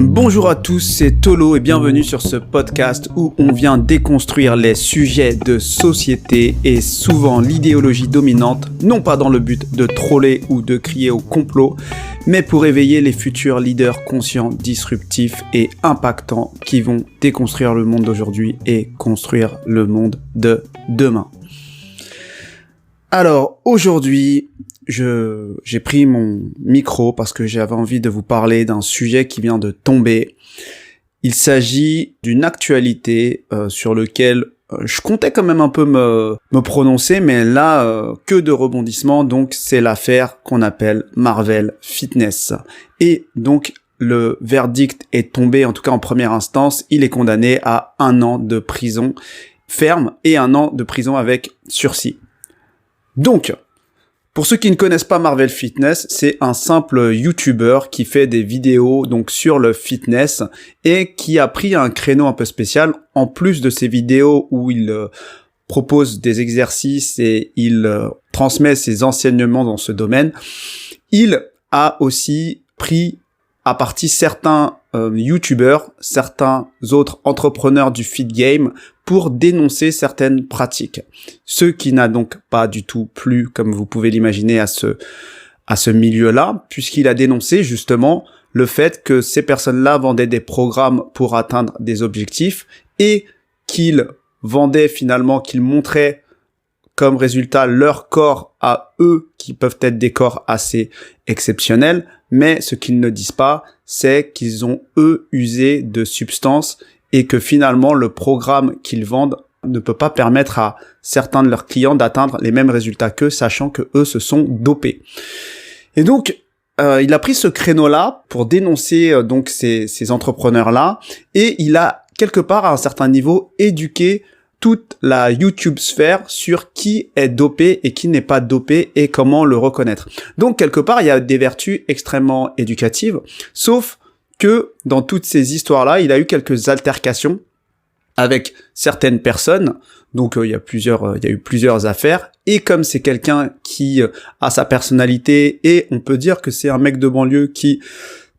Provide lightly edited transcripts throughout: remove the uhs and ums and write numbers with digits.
Bonjour à tous, c'est Tolo et bienvenue sur ce podcast où on vient déconstruire les sujets de société et souvent l'idéologie dominante, non pas dans le but de troller ou de crier au complot, mais pour éveiller les futurs leaders conscients, disruptifs et impactants qui vont déconstruire le monde d'aujourd'hui et construire le monde de demain. Alors aujourd'hui, j'ai pris mon micro parce que j'avais envie de vous parler d'un sujet qui vient de tomber. Il s'agit d'une actualité sur lequel je comptais quand même un peu me prononcer, mais là, que de rebondissements. Donc c'est l'affaire qu'on appelle Marvel Fitness. Et donc le verdict est tombé, en tout cas en première instance. Il est condamné à 1 an de prison ferme et 1 an de prison avec sursis. Donc, pour ceux qui ne connaissent pas Marvel Fitness, c'est un simple YouTuber qui fait des vidéos donc sur le fitness et qui a pris un créneau un peu spécial. En plus de ses vidéos où il propose des exercices et il transmet ses enseignements dans ce domaine, il a aussi pris à partie certains YouTubers, certains autres entrepreneurs du fit game pour dénoncer certaines pratiques. Ce qui n'a donc pas du tout plu, comme vous pouvez l'imaginer, à ce milieu-là, puisqu'il a dénoncé justement le fait que ces personnes-là vendaient des programmes pour atteindre des objectifs et qu'ils vendaient finalement, qu'ils montraient comme résultat leur corps à eux, qui peuvent être des corps assez exceptionnels, mais ce qu'ils ne disent pas, c'est qu'ils ont eux usé de substances et que finalement le programme qu'ils vendent ne peut pas permettre à certains de leurs clients d'atteindre les mêmes résultats qu'eux, sachant que eux se sont dopés. Et donc, il a pris ce créneau-là pour dénoncer donc ces entrepreneurs-là, et il a quelque part à un certain niveau éduqué toute la YouTube sphère sur qui est dopé et qui n'est pas dopé et comment le reconnaître. Donc quelque part, il y a des vertus extrêmement éducatives, sauf que dans toutes ces histoires-là, il a eu quelques altercations avec certaines personnes. Donc il y a eu plusieurs affaires, et comme c'est quelqu'un qui a sa personnalité, et on peut dire que c'est un mec de banlieue qui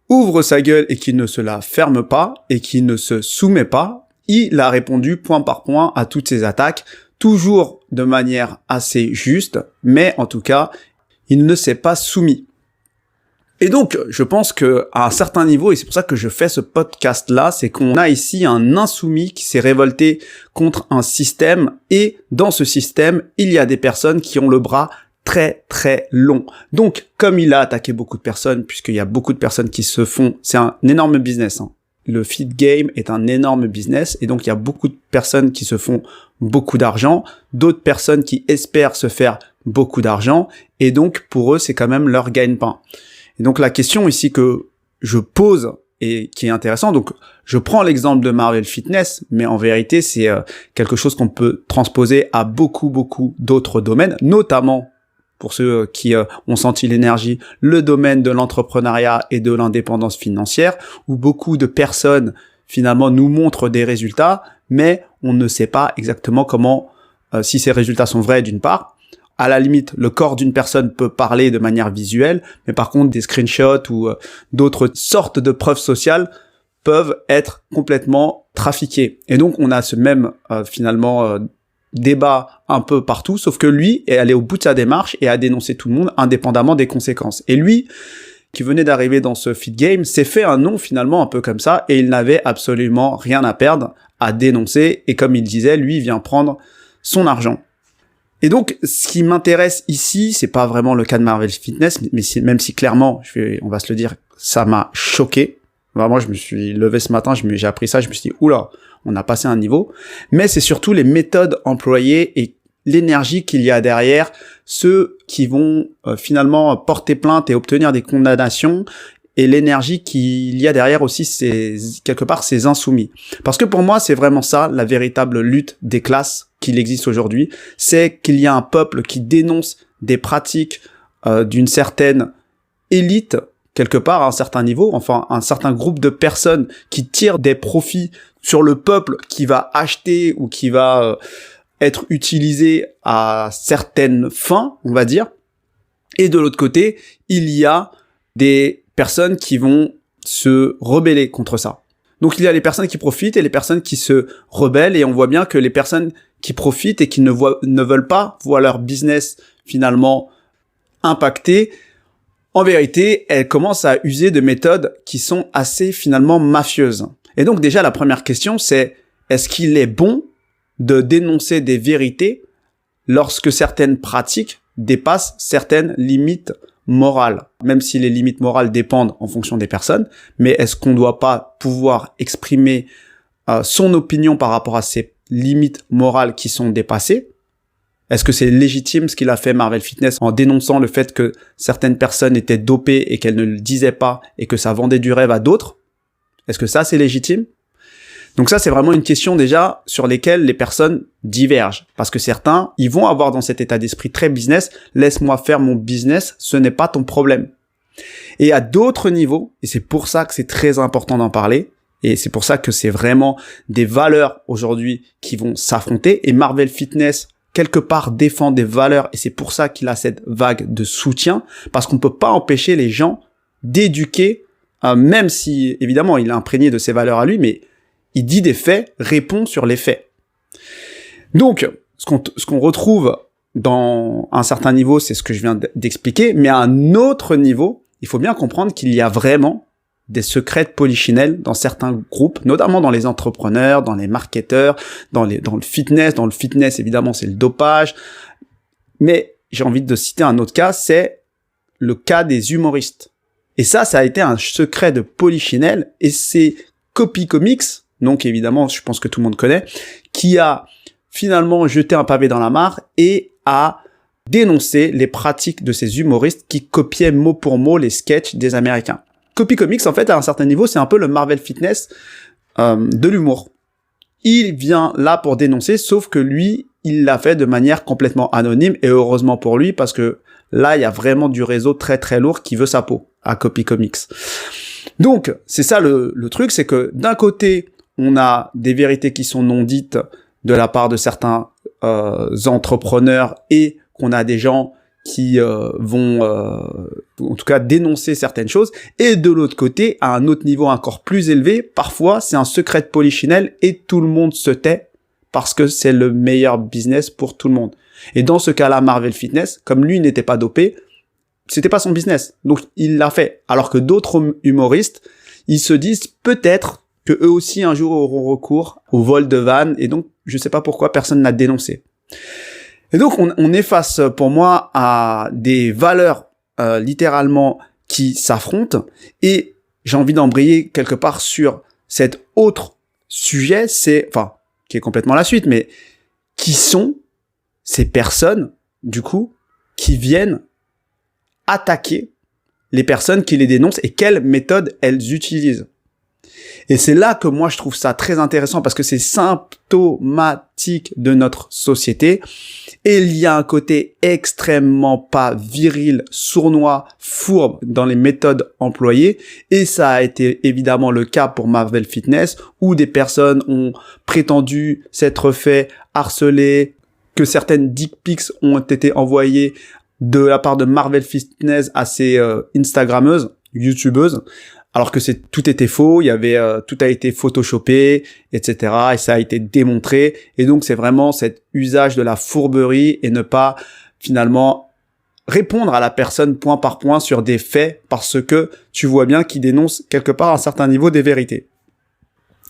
ouvre sa gueule et qui ne se la ferme pas et qui ne se soumet pas, il a répondu point par point à toutes ces attaques, toujours de manière assez juste, mais en tout cas, il ne s'est pas soumis. Et donc, je pense que à un certain niveau, et c'est pour ça que je fais ce podcast-là, c'est qu'on a ici un insoumis qui s'est révolté contre un système, et dans ce système, il y a des personnes qui ont le bras très très long. Donc, comme il a attaqué beaucoup de personnes, puisqu'il y a beaucoup de personnes qui se font, c'est un énorme business, hein. Le fit game est un énorme business, et donc il y a beaucoup de personnes qui se font beaucoup d'argent, d'autres personnes qui espèrent se faire beaucoup d'argent, et donc pour eux c'est quand même leur gagne-pain. Et donc la question ici que je pose et qui est intéressante, donc je prends l'exemple de Marvel Fitness, mais en vérité c'est quelque chose qu'on peut transposer à beaucoup d'autres domaines, notamment pour ceux qui ont senti l'énergie, le domaine de l'entrepreneuriat et de l'indépendance financière, où beaucoup de personnes, finalement, nous montrent des résultats, mais on ne sait pas exactement comment, si ces résultats sont vrais d'une part. À la limite, le corps d'une personne peut parler de manière visuelle, mais par contre, des screenshots ou d'autres sortes de preuves sociales peuvent être complètement trafiquées. Et donc, on a ce même, finalement, débat un peu partout, sauf que lui est allé au bout de sa démarche et a dénoncé tout le monde indépendamment des conséquences. Et lui, qui venait d'arriver dans ce fit game, s'est fait un nom finalement un peu comme ça, et il n'avait absolument rien à perdre à dénoncer, et comme il disait, lui vient prendre son argent. Et donc, ce qui m'intéresse ici, c'est pas vraiment le cas de Marvel Fitness, mais même si clairement, on va se le dire, ça m'a choqué. Vraiment, je me suis levé ce matin, j'ai appris ça, je me suis dit, oula, on a passé un niveau. Mais c'est surtout les méthodes employées et l'énergie qu'il y a derrière, ceux qui vont finalement porter plainte et obtenir des condamnations, et l'énergie qu'il y a derrière aussi, c'est quelque part ces insoumis. Parce que pour moi, c'est vraiment ça, la véritable lutte des classes qu'il existe aujourd'hui, c'est qu'il y a un peuple qui dénonce des pratiques d'une certaine élite, quelque part à un certain niveau, enfin un certain groupe de personnes qui tirent des profits sur le peuple qui va acheter ou qui va être utilisé à certaines fins, on va dire. Et de l'autre côté, il y a des personnes qui vont se rebeller contre ça. Donc il y a les personnes qui profitent et les personnes qui se rebellent, et on voit bien que les personnes qui profitent et qui ne veulent pas voir leur business finalement impacté, en vérité, elles commencent à user de méthodes qui sont assez finalement mafieuses. Et donc déjà la première question c'est, est-ce qu'il est bon de dénoncer des vérités lorsque certaines pratiques dépassent certaines limites morales, même si les limites morales dépendent en fonction des personnes, mais est-ce qu'on ne doit pas pouvoir exprimer son opinion par rapport à ces limites morales qui sont dépassées? Est-ce que c'est légitime ce qu'il a fait Marvel Fitness en dénonçant le fait que certaines personnes étaient dopées et qu'elles ne le disaient pas et que ça vendait du rêve à d'autres? Est-ce que ça c'est légitime? Donc ça, c'est vraiment une question déjà sur lesquelles les personnes divergent. Parce que certains, ils vont avoir dans cet état d'esprit très business, laisse-moi faire mon business, ce n'est pas ton problème. Et à d'autres niveaux, et c'est pour ça que c'est très important d'en parler, et c'est pour ça que c'est vraiment des valeurs aujourd'hui qui vont s'affronter, et Marvel Fitness, quelque part, défend des valeurs, et c'est pour ça qu'il a cette vague de soutien, parce qu'on ne peut pas empêcher les gens d'éduquer, même si, évidemment, il est imprégné de ses valeurs à lui, mais il dit des faits, répond sur les faits. Donc, ce qu'on retrouve dans un certain niveau, c'est ce que je viens d'expliquer, mais à un autre niveau, il faut bien comprendre qu'il y a vraiment des secrets de polichinelle dans certains groupes, notamment dans les entrepreneurs, dans les marketeurs, dans le fitness. Dans le fitness, évidemment, c'est le dopage. Mais j'ai envie de citer un autre cas, c'est le cas des humoristes. Et ça a été un secret de polichinelle, et c'est Copy Comics, donc évidemment, je pense que tout le monde connaît, qui a finalement jeté un pavé dans la mare et a dénoncé les pratiques de ces humoristes qui copiaient mot pour mot les sketchs des Américains. Copy Comics, en fait, à un certain niveau, c'est un peu le Marvel Fitness de l'humour. Il vient là pour dénoncer, sauf que lui, il l'a fait de manière complètement anonyme, et heureusement pour lui, parce que là, il y a vraiment du réseau très très lourd qui veut sa peau à Copy Comics. Donc, c'est ça le truc, c'est que d'un côté, on a des vérités qui sont non dites de la part de certains entrepreneurs, et qu'on a des gens qui vont en tout cas dénoncer certaines choses, et de l'autre côté, à un autre niveau encore plus élevé, parfois c'est un secret de polichinelle et tout le monde se tait parce que c'est le meilleur business pour tout le monde. Et dans ce cas-là, Marvel Fitness, comme lui n'était pas dopé, c'était pas son business, donc il l'a fait. Alors que d'autres humoristes, ils se disent peut-être que eux aussi un jour auront recours au vol de vannes, et donc je sais pas pourquoi personne n'a dénoncé. Et donc on est face pour moi à des valeurs littéralement qui s'affrontent, et j'ai envie d'embrayer quelque part sur cet autre sujet, qui est complètement la suite, mais qui sont ces personnes, du coup, qui viennent attaquer les personnes qui les dénoncent et quelles méthodes elles utilisent. Et c'est là que moi je trouve ça très intéressant, parce que c'est symptomatique de notre société, et il y a un côté extrêmement pas viril, sournois, fourbe dans les méthodes employées, et ça a été évidemment le cas pour Marvel Fitness, où des personnes ont prétendu s'être fait harceler, que certaines dick pics ont été envoyées de la part de Marvel Fitness à ses Instagrammeuses, YouTubeuses, alors que tout était faux, tout a été photoshopé, etc. Et ça a été démontré. Et donc c'est vraiment cet usage de la fourberie et ne pas finalement répondre à la personne point par point sur des faits, parce que tu vois bien qu'il dénonce quelque part un certain niveau des vérités.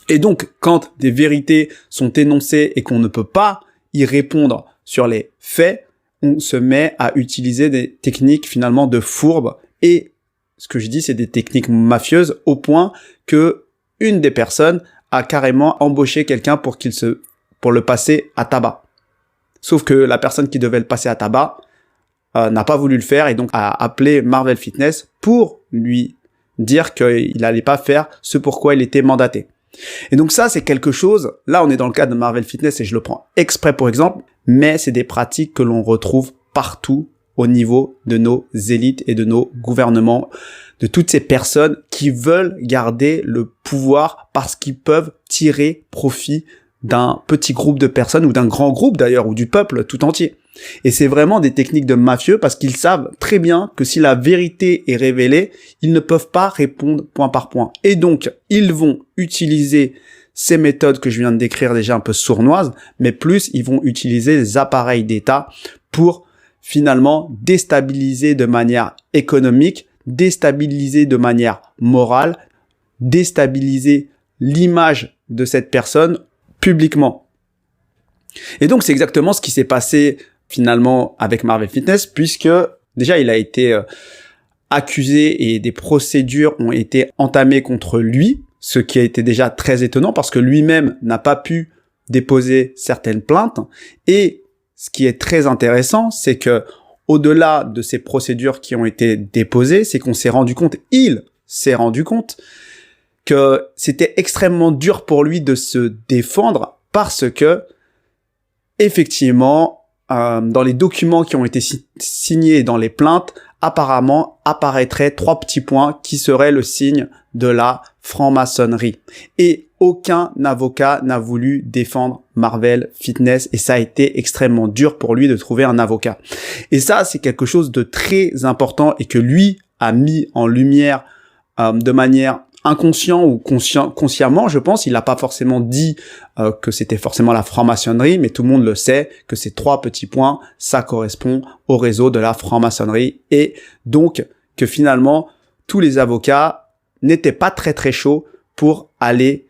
Et donc quand des vérités sont énoncées et qu'on ne peut pas y répondre sur les faits, on se met à utiliser des techniques finalement de fourbe, et ce que je dis, c'est des techniques mafieuses, au point que une des personnes a carrément embauché quelqu'un pour le passer à tabac. Sauf que la personne qui devait le passer à tabac n'a pas voulu le faire, et donc a appelé Marvel Fitness pour lui dire qu'il n'allait pas faire ce pourquoi il était mandaté. Et donc ça, c'est quelque chose, là on est dans le cas de Marvel Fitness et je le prends exprès pour exemple, mais c'est des pratiques que l'on retrouve partout au niveau de nos élites et de nos gouvernements, de toutes ces personnes qui veulent garder le pouvoir parce qu'ils peuvent tirer profit d'un petit groupe de personnes, ou d'un grand groupe d'ailleurs, ou du peuple tout entier. Et c'est vraiment des techniques de mafieux parce qu'ils savent très bien que si la vérité est révélée, ils ne peuvent pas répondre point par point. Et donc, ils vont utiliser ces méthodes que je viens de décrire déjà un peu sournoises, mais plus ils vont utiliser les appareils d'État pour finalement déstabiliser de manière économique, déstabiliser de manière morale, déstabiliser l'image de cette personne publiquement. Et donc, c'est exactement ce qui s'est passé finalement avec Marvel Fitness, puisque déjà, il a été accusé et des procédures ont été entamées contre lui, ce qui a été déjà très étonnant parce que lui-même n'a pas pu déposer certaines plaintes. Et ce qui est très intéressant, c'est que au-delà de ces procédures qui ont été déposées, c'est qu'on s'est rendu compte, il s'est rendu compte que c'était extrêmement dur pour lui de se défendre parce que effectivement, dans les documents qui ont été signés dans les plaintes, apparemment apparaîtraient 3 petits points qui seraient le signe de la franc-maçonnerie. Et aucun avocat n'a voulu défendre Marvel Fitness et ça a été extrêmement dur pour lui de trouver un avocat. Et ça, c'est quelque chose de très important et que lui a mis en lumière de manière inconscient ou consciemment, je pense. Il n'a pas forcément dit que c'était forcément la franc-maçonnerie, mais tout le monde le sait que ces 3 petits points, ça correspond au réseau de la franc-maçonnerie et donc que finalement, tous les avocats n'étaient pas très très chauds pour aller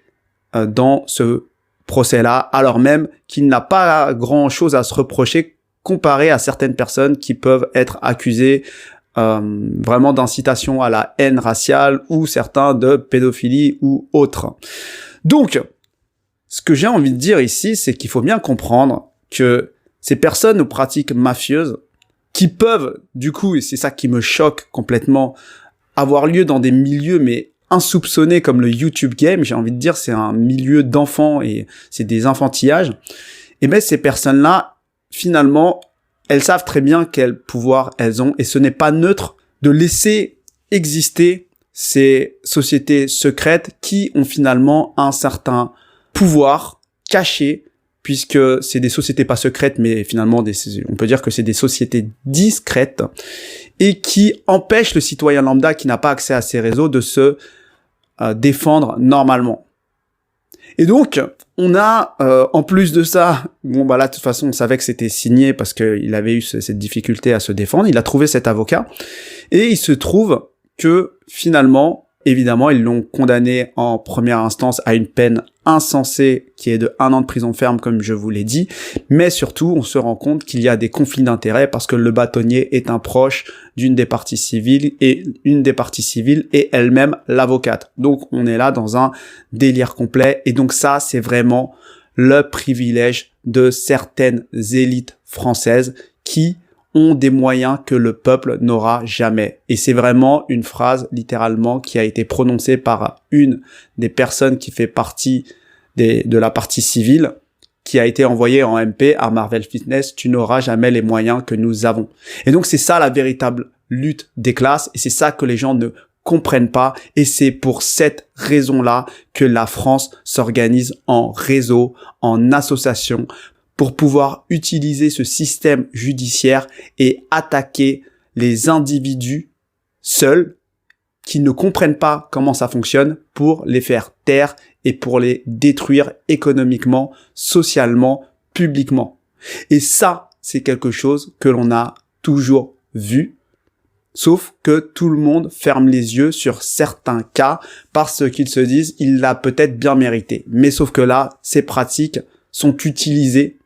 dans ce procès-là, alors même qu'il n'a pas grand-chose à se reprocher comparé à certaines personnes qui peuvent être accusées vraiment d'incitation à la haine raciale ou certains de pédophilie ou autre. Donc, ce que j'ai envie de dire ici, c'est qu'il faut bien comprendre que ces personnes aux pratiques mafieuses qui peuvent, du coup, et c'est ça qui me choque complètement, avoir lieu dans des milieux mais insoupçonnés comme le YouTube Game, j'ai envie de dire c'est un milieu d'enfants et c'est des enfantillages, et ben ces personnes-là, finalement, elles savent très bien quel pouvoir elles ont et ce n'est pas neutre de laisser exister ces sociétés secrètes qui ont finalement un certain pouvoir caché puisque c'est des sociétés pas secrètes mais finalement on peut dire que c'est des sociétés discrètes et qui empêchent le citoyen lambda qui n'a pas accès à ces réseaux de se défendre normalement. Et donc, on a, en plus de ça, bon bah là de toute façon on savait que c'était signé parce qu'il avait eu cette difficulté à se défendre, il a trouvé cet avocat, et il se trouve que finalement, évidemment, ils l'ont condamné en première instance à une peine insensée qui est de 1 an de prison ferme comme je vous l'ai dit, mais surtout on se rend compte qu'il y a des conflits d'intérêts parce que le bâtonnier est un proche d'une des parties civiles et une des parties civiles est elle-même l'avocate. Donc on est là dans un délire complet et donc ça c'est vraiment le privilège de certaines élites françaises qui ont des moyens que le peuple n'aura jamais. Et c'est vraiment une phrase, littéralement, qui a été prononcée par une des personnes qui fait partie de la partie civile, qui a été envoyée en MP à Marvel Fitness, tu n'auras jamais les moyens que nous avons. Et donc c'est ça la véritable lutte des classes, et c'est ça que les gens ne comprennent pas, et c'est pour cette raison-là que la France s'organise en réseau, en association, pour pouvoir utiliser ce système judiciaire et attaquer les individus seuls qui ne comprennent pas comment ça fonctionne pour les faire taire et pour les détruire économiquement, socialement, publiquement. Et ça, c'est quelque chose que l'on a toujours vu, sauf que tout le monde ferme les yeux sur certains cas parce qu'ils se disent il l'a peut-être bien mérité. Mais sauf que là, ces pratiques sont utilisées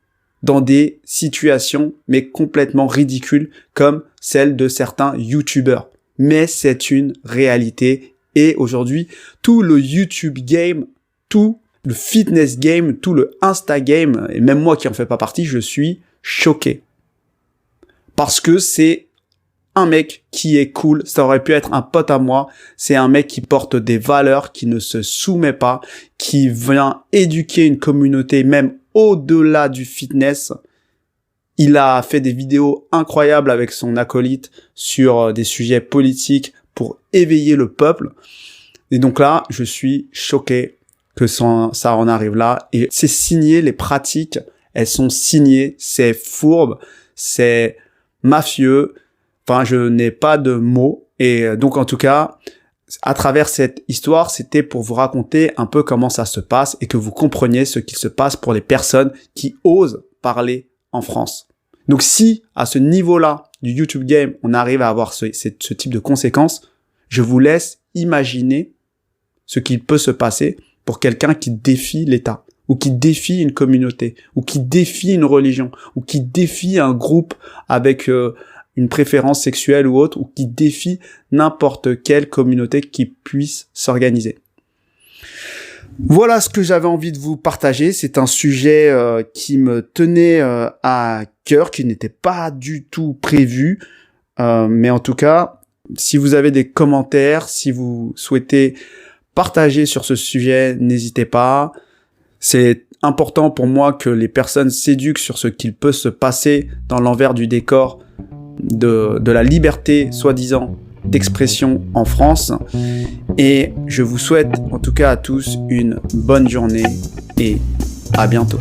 dans des situations mais complètement ridicules comme celle de certains youtubeurs. Mais c'est une réalité et aujourd'hui, tout le YouTube game, tout le fitness game, tout le Insta game, et même moi qui en fais pas partie, je suis choqué. Parce que c'est un mec qui est cool, ça aurait pu être un pote à moi, c'est un mec qui porte des valeurs, qui ne se soumet pas, qui vient éduquer une communauté même au-delà du fitness. Il a fait des vidéos incroyables avec son acolyte sur des sujets politiques pour éveiller le peuple. Et donc là, je suis choqué que ça en arrive là. Et c'est signé, les pratiques, elles sont signées, c'est fourbe, c'est mafieux. Enfin, je n'ai pas de mots. Et donc, en tout cas, à travers cette histoire, c'était pour vous raconter un peu comment ça se passe et que vous compreniez ce qu'il se passe pour les personnes qui osent parler en France. Donc, si à ce niveau-là du YouTube Game, on arrive à avoir ce type de conséquences, je vous laisse imaginer ce qu'il peut se passer pour quelqu'un qui défie l'État, ou qui défie une communauté, ou qui défie une religion, ou qui défie un groupe avec une préférence sexuelle ou autre, ou qui défie n'importe quelle communauté qui puisse s'organiser. Voilà ce que j'avais envie de vous partager. C'est un sujet qui me tenait à cœur, qui n'était pas du tout prévu. Mais en tout cas, si vous avez des commentaires, si vous souhaitez partager sur ce sujet, n'hésitez pas. C'est important pour moi que les personnes s'éduquent sur ce qu'il peut se passer dans l'envers du décor de la liberté, soi-disant, d'expression en France. Et je vous souhaite en tout cas à tous une bonne journée et à bientôt.